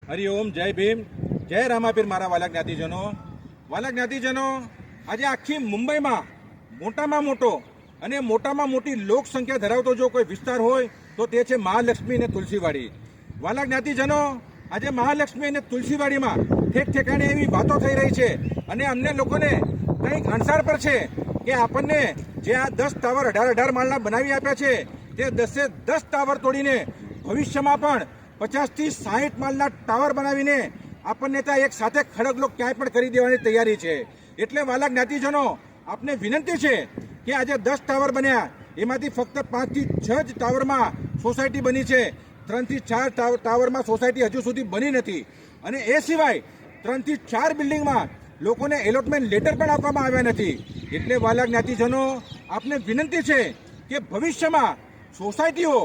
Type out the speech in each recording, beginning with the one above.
હરિઓમ, જય ભીમ, જય રામાપીર. મારા વાલા જ્ઞાતિજનો, આજે આખી મુંબઈમાં મોટામાં મોટો અને મોટામાં મોટી લોક સંખ્યા ધરાવતો જો કોઈ વિસ્તાર હોય તો તે છે મહાલક્ષ્મી અને તુલસીવાડી. વાલા જ્ઞાતિજનો, આજે મહાલક્ષ્મી અને તુલસીવાડીમાં ઠેક ઠેકાણે એવી વાતો થઈ રહી છે અને અમને લોકોને કંઈક અણસાર પર છે કે આપણને જે આ 10 ટાવર 18 માળના બનાવી આપ્યા છે તે 10 ટાવર તોડીને ભવિષ્યમાં પણ 50 થી 60 માળના ટાવર બનાવીને આપણને ત્યાં એક સાથે ખડગલો ક્યાંય પણ કરી દેવાની તૈયારી છે. એટલે વાલા જ્ઞાતિજનો, આપને વિનંતી છે કે આજે 10 ટાવર બન્યા, એમાંથી ફક્ત 5 થી 6 જ ટાવરમાં સોસાયટી બની છે. 3 થી 4 ટાવરમાં સોસાયટી હજુ સુધી બની નથી અને એ સિવાય 3 થી 4 બિલ્ડિંગમાં લોકોને એલોટમેન્ટ લેટર પણ આપવામાં આવ્યા નથી. એટલે વાલા જ્ઞાતિજનો, આપને વિનંતી છે કે ભવિષ્યમાં સોસાયટીઓ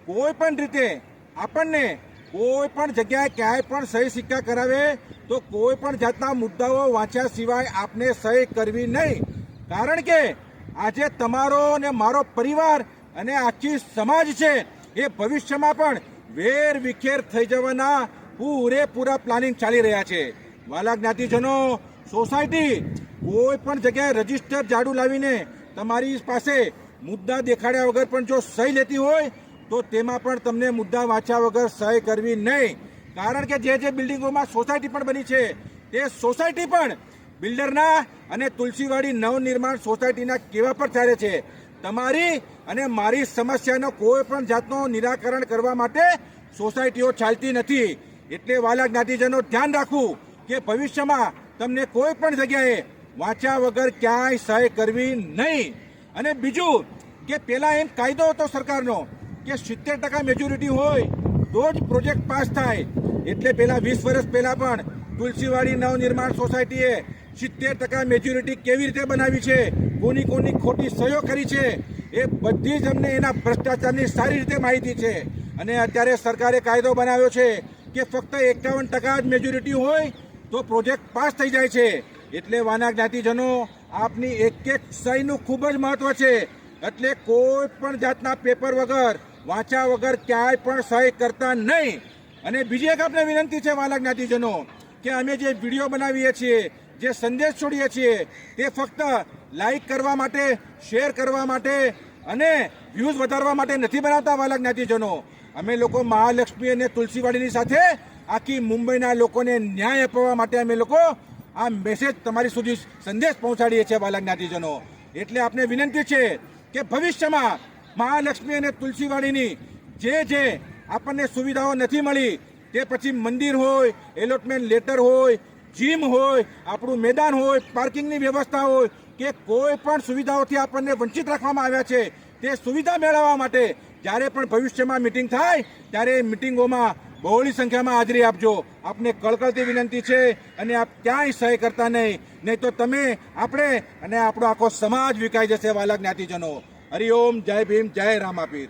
કોઈ પણ રીતે આપણને કોઈ પણ જગ્યાએ ક્યાંય પણ સહી સિક્કા કરાવે તો કોઈ પણ જાતના મુદ્દાઓ વાંચ્યા સિવાય આપને સહી કરવી નહીં. કારણ કે આજે તમારો અને મારો પરિવાર અને આખી સમાજ છે એ ભવિષ્યમાં પણ વેર વિખેર થઈ જવાના પૂરેપૂરા પ્લાનિંગ ચાલી રહ્યા છે. વાલા જ્ઞાતિજનો, સોસાયટી કોઈ પણ જગ્યાએ રજીસ્ટર જાડું લાવીને તમારી પાસે મુદ્દા દેખાડ્યા વગર પણ જો સહી લેતી હોય તો તેમાં પણ તમને મુદ્દા વાંચ્યા વગર સહી કરવી નહીં. કારણ કે જે બિલ્ડિંગોમાં સોસાયટી પણ બની છે તે સોસાયટી પણ બિલ્ડરના અને તુલસીવાડી નવનિર્માણ સોસાયટીના કેવા પર ચાલે છે. તમારી અને મારી સમસ્યાનો કોઈ પણ જાતનો નિરાકરણ કરવા માટે સોસાયટીઓ ચાલતી નથી. એટલે વાલા જ્ઞાતિજનો, ધ્યાન રાખવું કે ભવિષ્યમાં તમને કોઈ પણ જગ્યાએ વાંચ્યા વગર ક્યાંય સહી કરવી નહીં. અને બીજું કે પેલા એમ કાયદો હતો સરકારનો કે 70% મેજોરિટી હોય તો જ પ્રોજેક્ટ પાસ થાય. એટલે પેલા 20 વર્ષ પહેલા પણ તુલસીવાડી નવનિર્માણ સોસાયટીએ 70% મેજોરિટી કેવી રીતે બનાવી છે, કોની ખોટી સહયો કરી છે, એ બધી જ અમને એના ભ્રષ્ટાચારની સારી રીતે માહિતી છે. અને અત્યારે સરકારે કાયદો બનાવ્યો છે કે ફક્ત 51% જ મેજોરિટી હોય તો પ્રોજેક્ટ પાસ થઈ જાય છે. એટલે વાના જ્ઞાતિજનો, આપની એક સહીનું ખૂબ જ મહત્વ છે. એટલે કોઈ પણ જાતના પેપર વગર વાંચ્યા વગર ક્યાંય પણ સહી કરતા નહીં. અને બીજી એક આપણે વિનંતી છે વાલા જ્ઞાતિજનો કે અમે જે વિડીયો બનાવીએ છીએ, જે સંદેશ છોડીએ છીએ તે ફક્ત લાઈક કરવા માટે, શેર કરવા માટે અને વ્યૂઝ વધારવા માટે નથી બનાવતા. વાલા જ્ઞાતિજનો, અમે લોકો મહાલક્ષ્મી અને તુલસીવાડીની સાથે આખી મુંબઈના લોકોને ન્યાય અપાવવા માટે અમે લોકો આ મેસેજ તમારી સુધી સંદેશ પહોંચાડીએ છીએ. વાલા જ્ઞાતિજનો, એટલે આપને વિનંતી છે કે ભવિષ્યમાં મહાલક્ષ્મી અને તુલસીવાડીની જે આપણને સુવિધાઓ નથી મળી, તે પછી મંદિર હોય, એલોટમેન્ટ લેટર હોય, જીમ હોય, આપણું મેદાન હોય, પાર્કિંગની વ્યવસ્થા હોય કે કોઈ પણ સુવિધાઓથી આપણને વંચિત રાખવામાં આવ્યા છે, તે સુવિધા મેળવવા માટે જ્યારે પણ ભવિષ્યમાં મિટિંગ થાય ત્યારે મિટિંગોમાં બહોળી સંખ્યામાં હાજરી આપજો. આપને કળકળતી વિનંતી છે. અને આપ ક્યાંય સહી કરતા નહીં તો તમે, આપણે અને આપણો આખો સમાજ વિકાઈ જશે. વાલા જ્ઞાતિજનો, હરિઓમ, જય ભીમ, જય રામાપીર.